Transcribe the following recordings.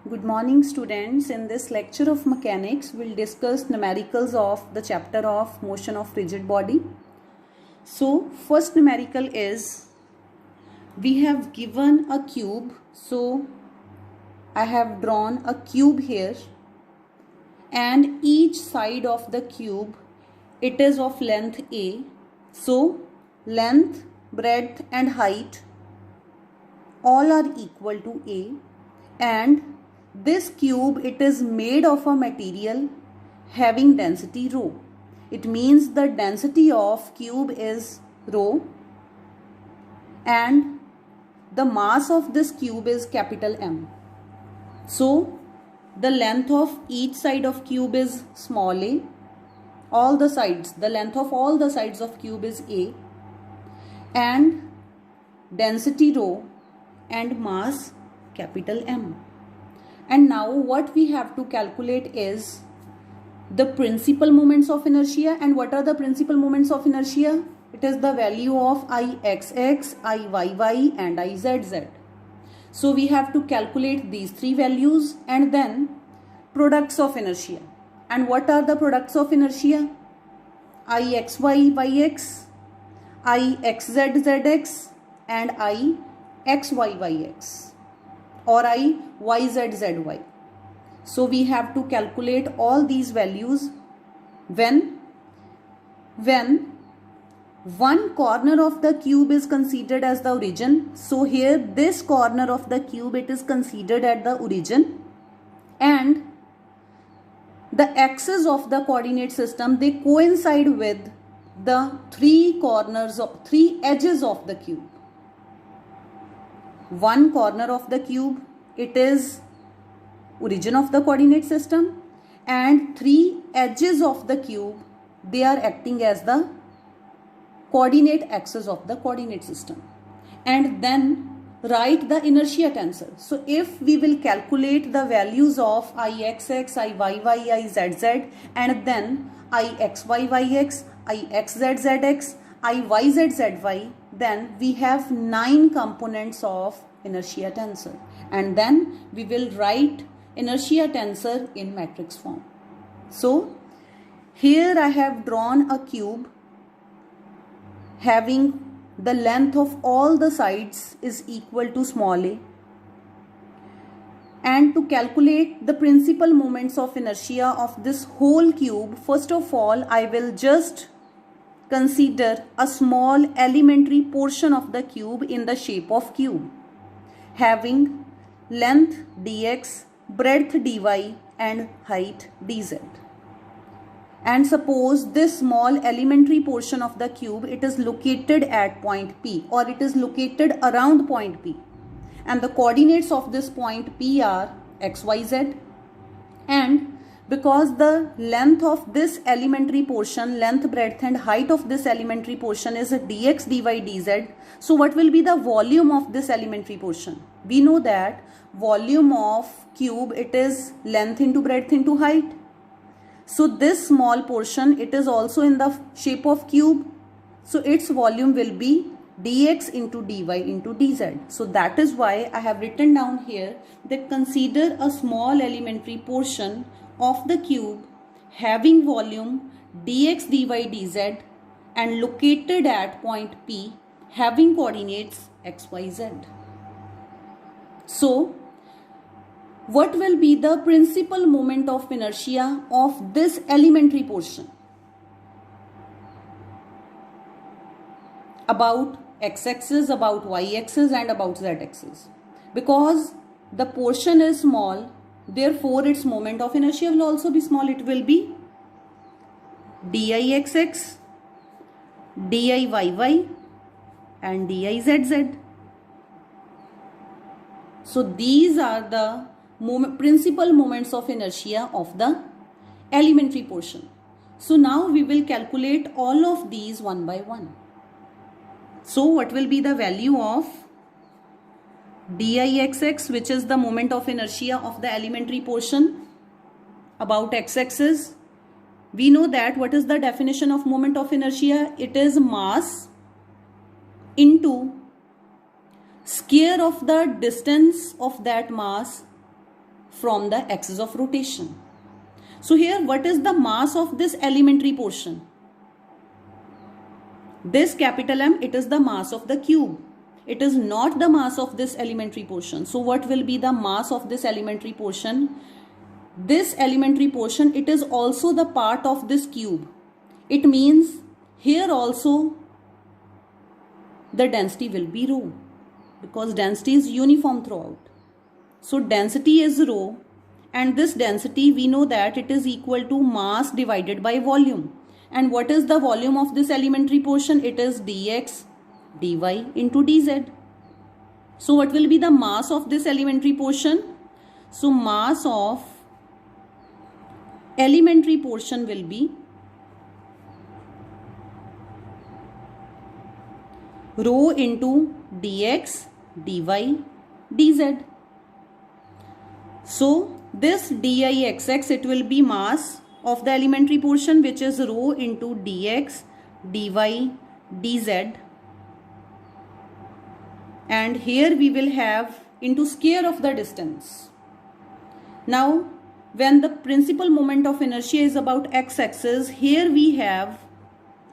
Good morning students. In this lecture of mechanics, we'll discuss numericals of the chapter of motion of rigid body. So first numerical is, we have given a cube. So I have drawn a cube here, and each side of the cube, it is of length A. So length, breadth and height all are equal to A, and this cube, it is made of a material having density rho. It means the density of cube is rho, and the mass of this cube is capital M. So the length of each side of cube is small a. All the sides, the length of all the sides of cube is A, and density rho and mass capital M. And now what we have to calculate is the principal moments of inertia. And what are the principal moments of inertia? It is the value of Ixx, Iyy and Izz. So we have to calculate these three values and then products of inertia. And what are the products of inertia? Ixyyx, Ixzzx and Ixyyyx or Iyzzy. So we have to calculate all these values when one corner of the cube is considered as the origin. So here this corner of the cube, it is considered at the origin, and the axes of the coordinate system, they coincide with the three edges of the cube. One corner of the cube, it is origin of the coordinate system, and three edges of the cube, they are acting as the coordinate axes of the coordinate system. And then write the inertia tensor. So if we will calculate the values of Ixx, Iyy, Izz and then Ixyy, Ixzzx, Iyzzy, then we have 9 components of inertia tensor, and then we will write inertia tensor in matrix form. So here I have drawn a cube having the length of all the sides is equal to small a, and to calculate the principal moments of inertia of this whole cube, first of all I will just consider a small elementary portion of the cube in the shape of cube having length dx, breadth dy and height dz. And suppose this small elementary portion of the cube, it is located at point P, or it is located around point P, and the coordinates of this point P are xyz, and because the length of this elementary portion, length, breadth and height of this elementary portion is dx, dy, dz, so what will be the volume of this elementary portion? We know that volume of cube, it is length into breadth into height. So this small portion, it is also in the shape of cube, so its volume will be dx into dy into dz. So that is why I have written down here that consider a small elementary portion of the cube having volume dx, dy, dz and located at point P having coordinates x, y, z. So what will be the principal moment of inertia of this elementary portion? About x-axis, about y-axis and about z-axis. Because the portion is small, therefore its moment of inertia will also be small. It will be dixx, diyy and dizz. So these are the principal moments of inertia of the elementary portion. So now we will calculate all of these one by one. So what will be the value of dixx, which is the moment of inertia of the elementary portion about x-axis? We know that what is the definition of moment of inertia? It is mass into square of the distance of that mass from the axis of rotation. So here, what is the mass of this elementary portion? This capital M, it is the mass of the cube. It is not the mass of this elementary portion. So what will be the mass of this elementary portion? This elementary portion, it is also the part of this cube. It means here also the density will be rho, because density is uniform throughout. So density is rho, and this density we know that it is equal to mass divided by volume. And what is the volume of this elementary portion? It is dx dy into dz. So what will be the mass of this elementary portion? So mass of elementary portion will be rho into dx dy dz. So this dixx, it will be mass of the elementary portion, which is rho into dx dy dz, and here we will have into square of the distance. Now when the principal moment of inertia is about x-axis, here we have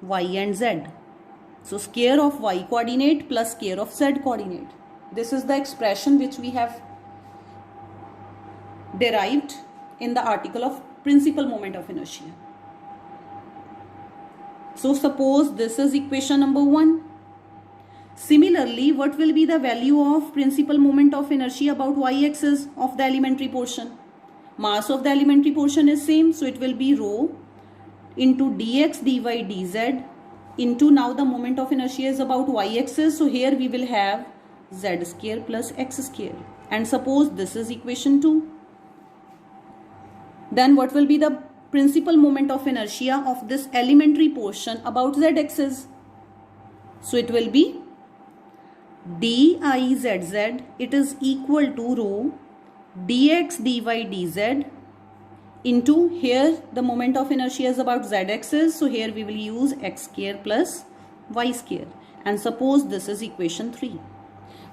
y and z. So square of y coordinate plus square of z coordinate. This is the expression which we have derived in the article of principal moment of inertia. So suppose this is equation number 1. Similarly, what will be the value of principal moment of inertia about y-axis of the elementary portion? Mass of the elementary portion is same, so it will be rho into dx dy dz into, now the moment of inertia is about y-axis, so here we will have z square plus x square. And suppose this is equation 2. Then what will be the principal moment of inertia of this elementary portion about z-axis? So it will be dizz, it is equal to rho dx dy dz into, here the moment of inertia is about z-axis, so here we will use x square plus y square. And suppose this is equation 3.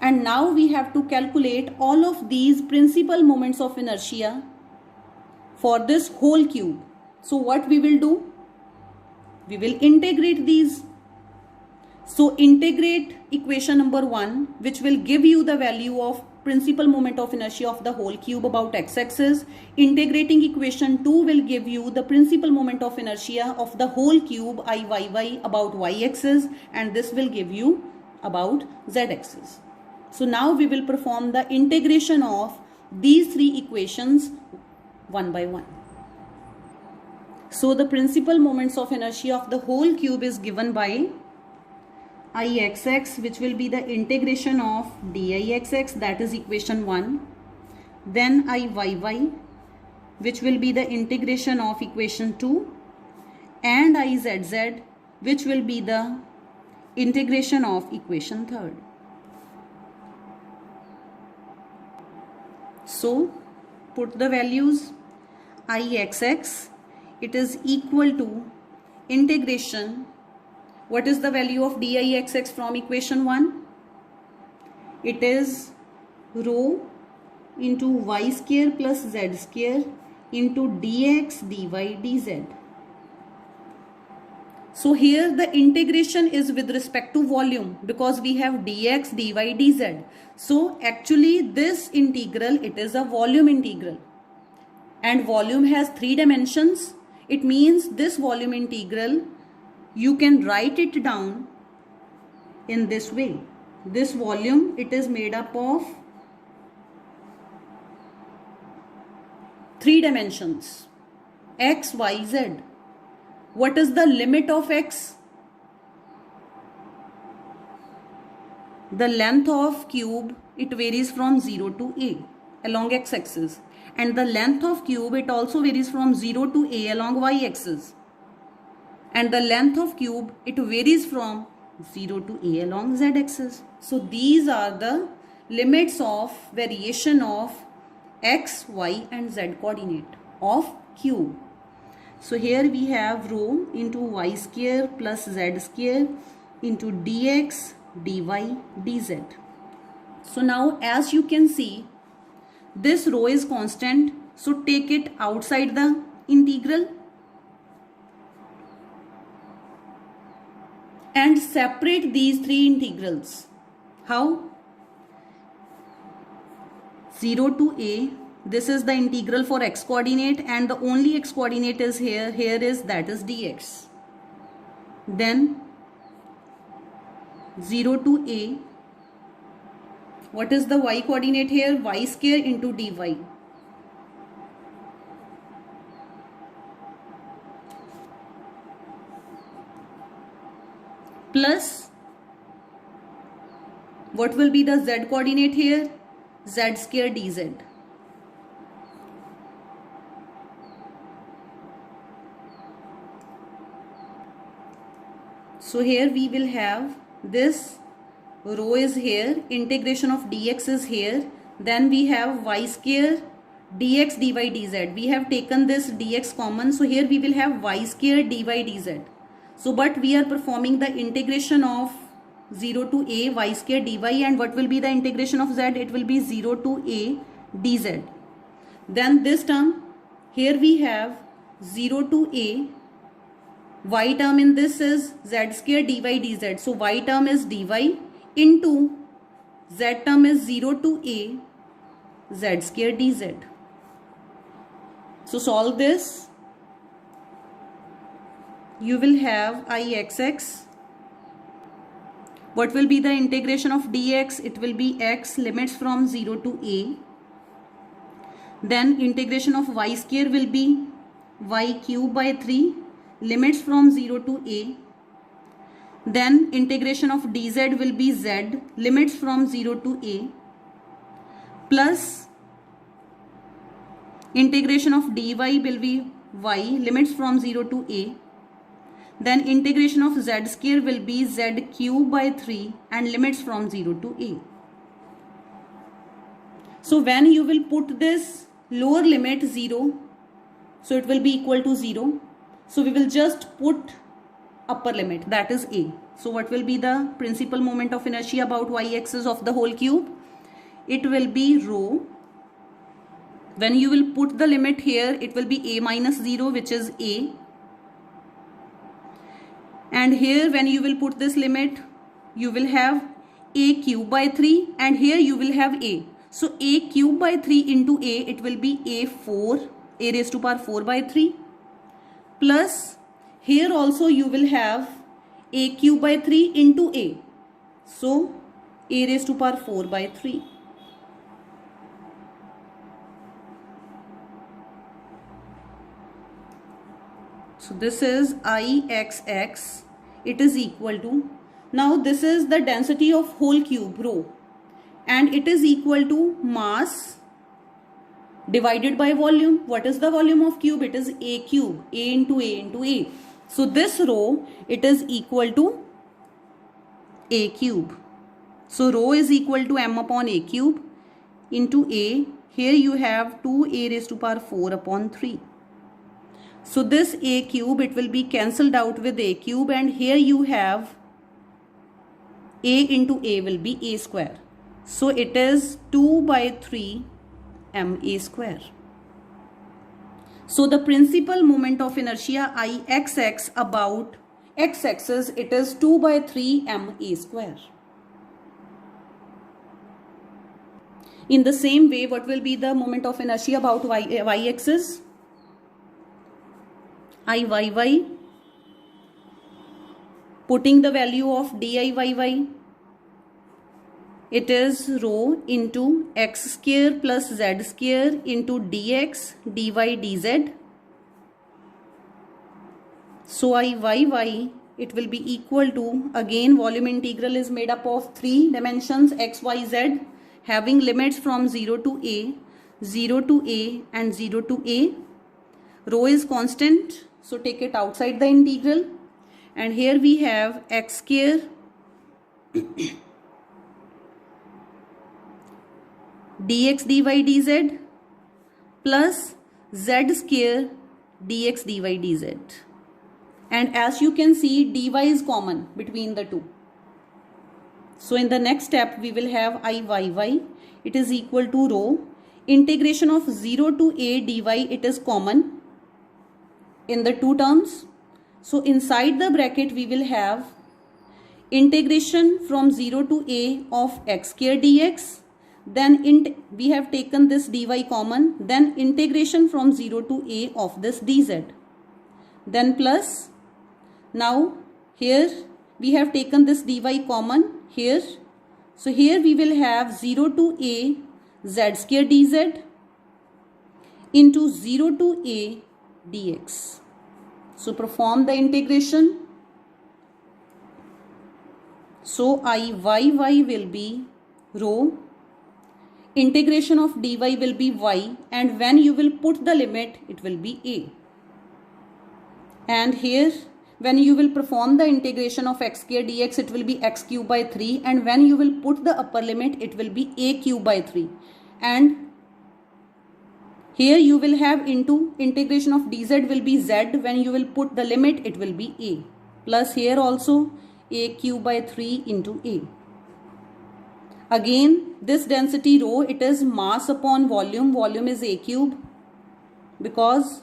And now we have to calculate all of these principal moments of inertia for this whole cube. So what we will do? We will integrate these. So integrate equation number 1, which will give you the value of principal moment of inertia of the whole cube about x-axis. Integrating equation 2 will give you the principal moment of inertia of the whole cube Iyy about y-axis, and this will give you about z-axis. So now we will perform the integration of these 3 equations one by one. So the principal moments of inertia of the whole cube is given by Ixx, which will be the integration of dixx, that is equation 1. Then Iyy, which will be the integration of equation 2. And Izz, which will be the integration of equation 3. So put the values. Ixx, it is equal to integration. What is the value of dixx from equation 1? It is rho into y square plus z square into dx dy dz. So here the integration is with respect to volume, because we have dx dy dz. So actually this integral, it is a volume integral, and volume has 3 dimensions. It means this volume integral, you can write it down in this way. This volume, it is made up of 3 dimensions, x, y, z. What is the limit of x? The length of cube, it varies from 0 to a along x-axis, and the length of cube, it also varies from 0 to a along y-axis, and the length of cube, it varies from 0 to a along z-axis. So these are the limits of variation of x, y and z coordinate of cube. So here we have rho into y square plus z square into dx dy dz. So now as you can see, This rho is constant, so take it outside the integral and separate these three integrals. How? 0 to a, this is the integral for x coordinate, and the only x coordinate is here, that is dx. Then 0 to a, what is the y coordinate here? Y square into dy. Plus, what will be the z coordinate here? Z square dz. So here we will have this rho is here, integration of dx is here, then we have y square dx dy dz. We have taken this dx common, so here we will have y square dy dz. So but we are performing the integration of 0 to a y square dy, and what will be the integration of z? It will be 0 to a dz. Then this term, here we have 0 to a, y term in this is z square dy dz. So y term is dy into z term is 0 to a z square dz. So solve this. You will have ixx. What will be the integration of dx? It will be x, limits from 0 to a. Then integration of y square will be y cube by 3, limits from 0 to a. Then integration of dz will be z, limits from 0 to a. Plus integration of dy will be y, limits from 0 to a. Then integration of z square will be z cube by 3 and limits from 0 to a. So when you will put this lower limit 0, so it will be equal to 0. So we will just put upper limit, that is a. So what will be the principal moment of inertia about y-axis of the whole cube? It will be rho. When you will put the limit here, it will be a minus 0, which is a. And here when you will put this limit, you will have a cube by 3, and here you will have a. So a cube by 3 into a, it will be a4, a raised to power 4 by 3. Plus here also you will have a cube by 3 into a. So a raised to power 4 by 3. So this is Ixx. It is equal to, now this is the density of whole cube rho, and it is equal to mass divided by volume. What is the volume of cube? It is a cube, a into a into a. So this rho, it is equal to a cube. So rho is equal to m upon a cube into a. Here you have 2a raised to power 4 upon 3. So this a cube, it will be cancelled out with a cube, and here you have a into a will be a square. So it is 2 by 3 ma square. So the principal moment of inertia Ixx about x-axis, it is 2 by 3 ma square. In the same way, what will be the moment of inertia about y-axis? Iyy, putting the value of diyy, it is rho into x square plus z square into dx dy dz. So Iyy, it will be equal to, again volume integral is made up of 3 dimensions x, y, z, having limits from 0 to a, 0 to a and 0 to a. Rho is constant, so take it outside the integral, and here we have x square dx dy dz plus z square dx dy dz, and as you can see dy is common between the two. So in the next step we will have Iyy, it is equal to rho integration of 0 to a dy, it is common in the two terms. So inside the bracket we will have integration from 0 to a of x square dx, then we have taken this dy common, then integration from 0 to a of this dz, then plus, now here we have taken this dy common here, so here we will have 0 to a z square dz into 0 to a dx. So perform the integration. So Iyy will be rho, integration of dy will be y, and when you will put the limit it will be a. And here when you will perform the integration of x square dx it will be x cube by 3, and when you will put the upper limit it will be a cube by 3, and here you will have into integration of dz will be z, when you will put the limit it will be a, plus here also a cube by 3 into a. Again this density rho, it is mass upon volume, volume is a cube, because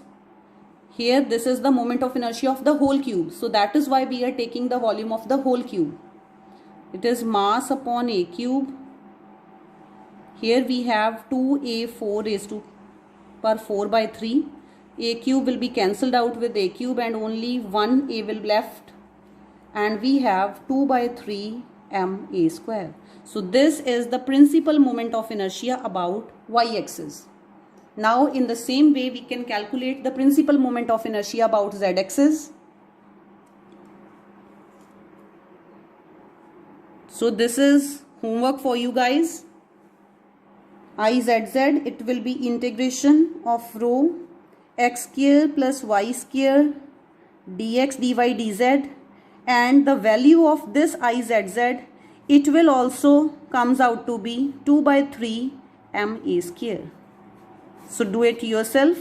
here this is the moment of inertia of the whole cube, so that is why we are taking the volume of the whole cube. It is mass upon a cube. Here we have 2a4 raised to power 4 by 3. A cube will be cancelled out with a cube and only 1 a will be left, and we have 2 by 3 m a square. So this is the principal moment of inertia about y-axis. Now in the same way we can calculate the principal moment of inertia about z-axis. So this is homework for you guys. Izz, it will be integration of rho x square plus y square dx dy dz, and the value of this Izz, it will also comes out to be 2 by 3 m a square. So do it yourself.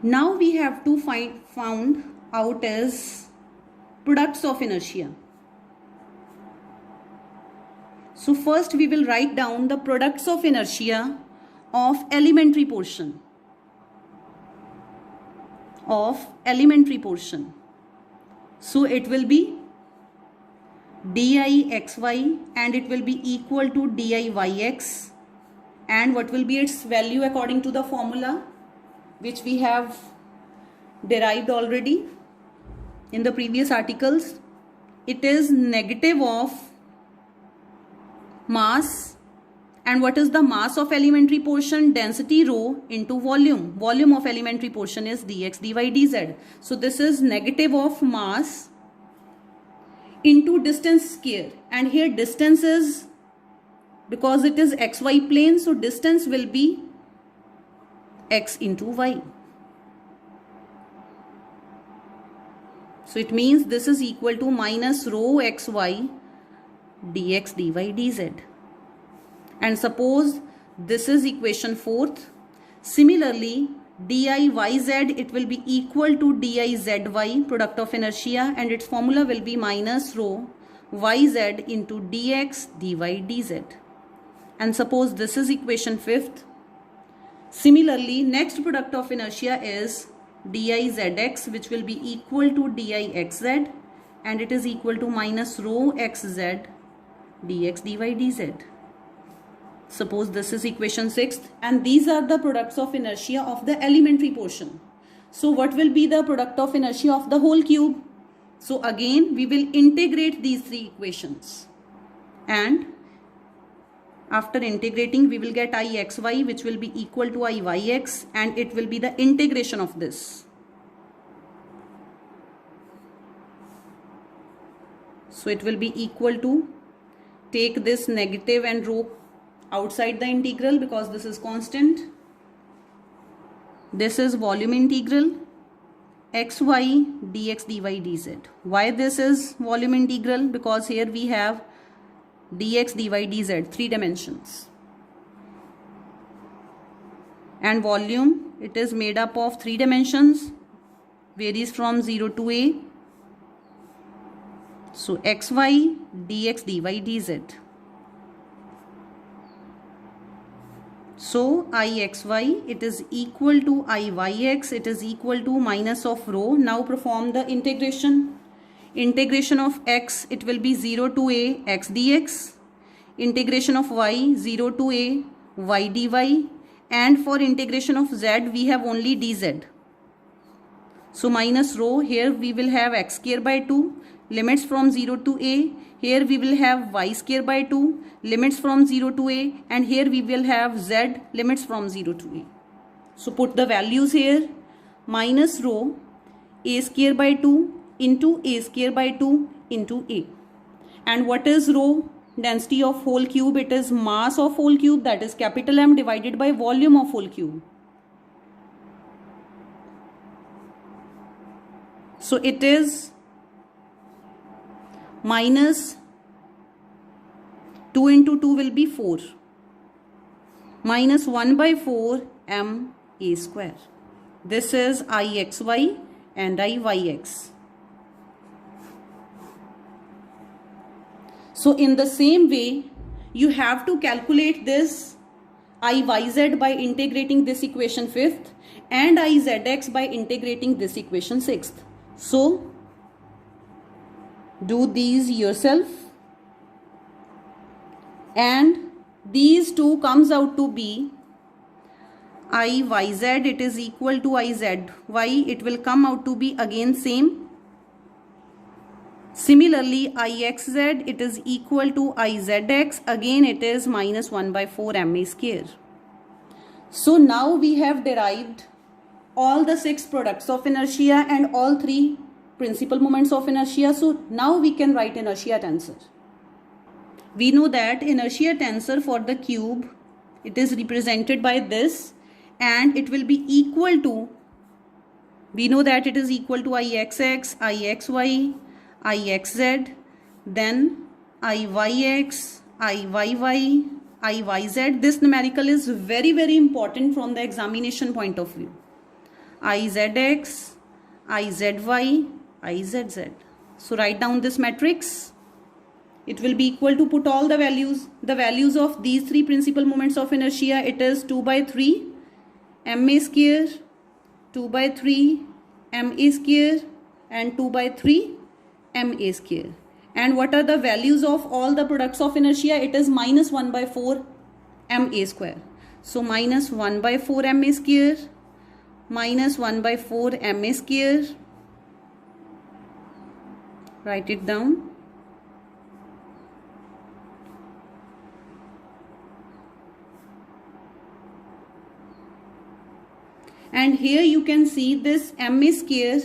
Now we have to found out as products of inertia. So first we will write down the products of inertia of elementary portion. So it will be dixy and it will be equal to diyx, and what will be its value according to the formula which we have derived already in the previous articles. It is negative of mass, and what is the mass of elementary portion? Density rho into volume. Volume of elementary portion is dx dy dz. So this is negative of mass into distance square, and here distance is, because it is xy plane, so distance will be x into y. So it means this is equal to minus rho xy dx dy dz. And suppose this is equation 4th. Similarly, diyz, it will be equal to dizy, product of inertia, and its formula will be minus rho yz into dx dy dz. And suppose this is equation 5th. Similarly, next product of inertia is dizx, which will be equal to dixz, and it is equal to minus rho xz dx dy dz. Suppose this is equation 6th, and these are the products of inertia of the elementary portion. So what will be the product of inertia of the whole cube? So again we will integrate these three equations, and after integrating we will get ixy, which will be equal to iyx, and it will be the integration of this. So it will be equal to, take this negative and rho outside the integral because this is constant. This is volume integral xy dx dy dz. Why this is volume integral? Because here we have dx dy dz, 3 dimensions, and volume, it is made up of 3 dimensions, varies from 0 to a. So xy dx dy dz. So Ixy, it is equal to Iyx, it is equal to minus of rho. Now perform the integration. Integration of x, it will be 0 to a x dx. Integration of y, 0 to a y dy. And for integration of z, we have only dz. So minus rho, here we will have x square by 2, limits from 0 to a. Here we will have y square by 2, limits from 0 to a, and here we will have z, limits from 0 to a. So put the values here. Minus rho a square by 2 into a square by 2 into a. And what is rho? Density of whole cube. It is mass of whole cube, that is capital M, divided by volume of whole cube. So it is minus 2 into 2 will be 4. Minus 1 by 4 m a square. This is Ixy and Iyx. So in the same way, you have to calculate this Iyz by integrating this equation 5th and Izx by integrating this equation 6th. So do these yourself, and these two comes out to be Iyz, it is equal to Izy, it will come out to be again same. Similarly, Ixz, it is equal to Izx, again it is minus 1 by 4 ma square. So now we have derived all the 6 products of inertia and all 3 principal moments of inertia. So now we can write inertia tensor. We know that inertia tensor for the cube, it is represented by this, and it will be equal to, we know that it is equal to Ixx, Ixy, Ixz, then Iyx, Iyy, Iyz. This numerical is very, very important from the examination point of view. Izx, Izy, Izz. So write down this matrix. It will be equal to, put all the values of these 3 principal moments of inertia. It is 2 by 3 ma square, 2 by 3 ma square, and 2 by 3 ma square. And what are the values of all the products of inertia? It is minus 1 by 4 ma square. So minus 1 by 4 ma square, minus 1 by 4 ma square. Write it down. And here you can see this ma square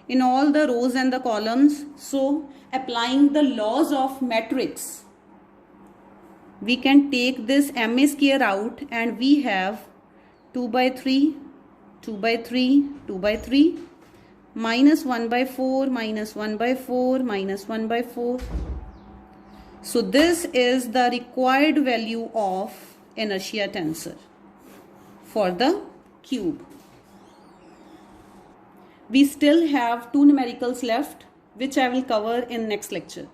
in all the rows and the columns. So applying the laws of matrix, we can take this ma square out, and we have 2 by 3, 2 by 3, 2 by 3, minus 1 by 4, minus 1 by 4, minus 1 by 4. So this is the required value of inertia tensor for the cube. We still have 2 numericals left, which I will cover in next lecture.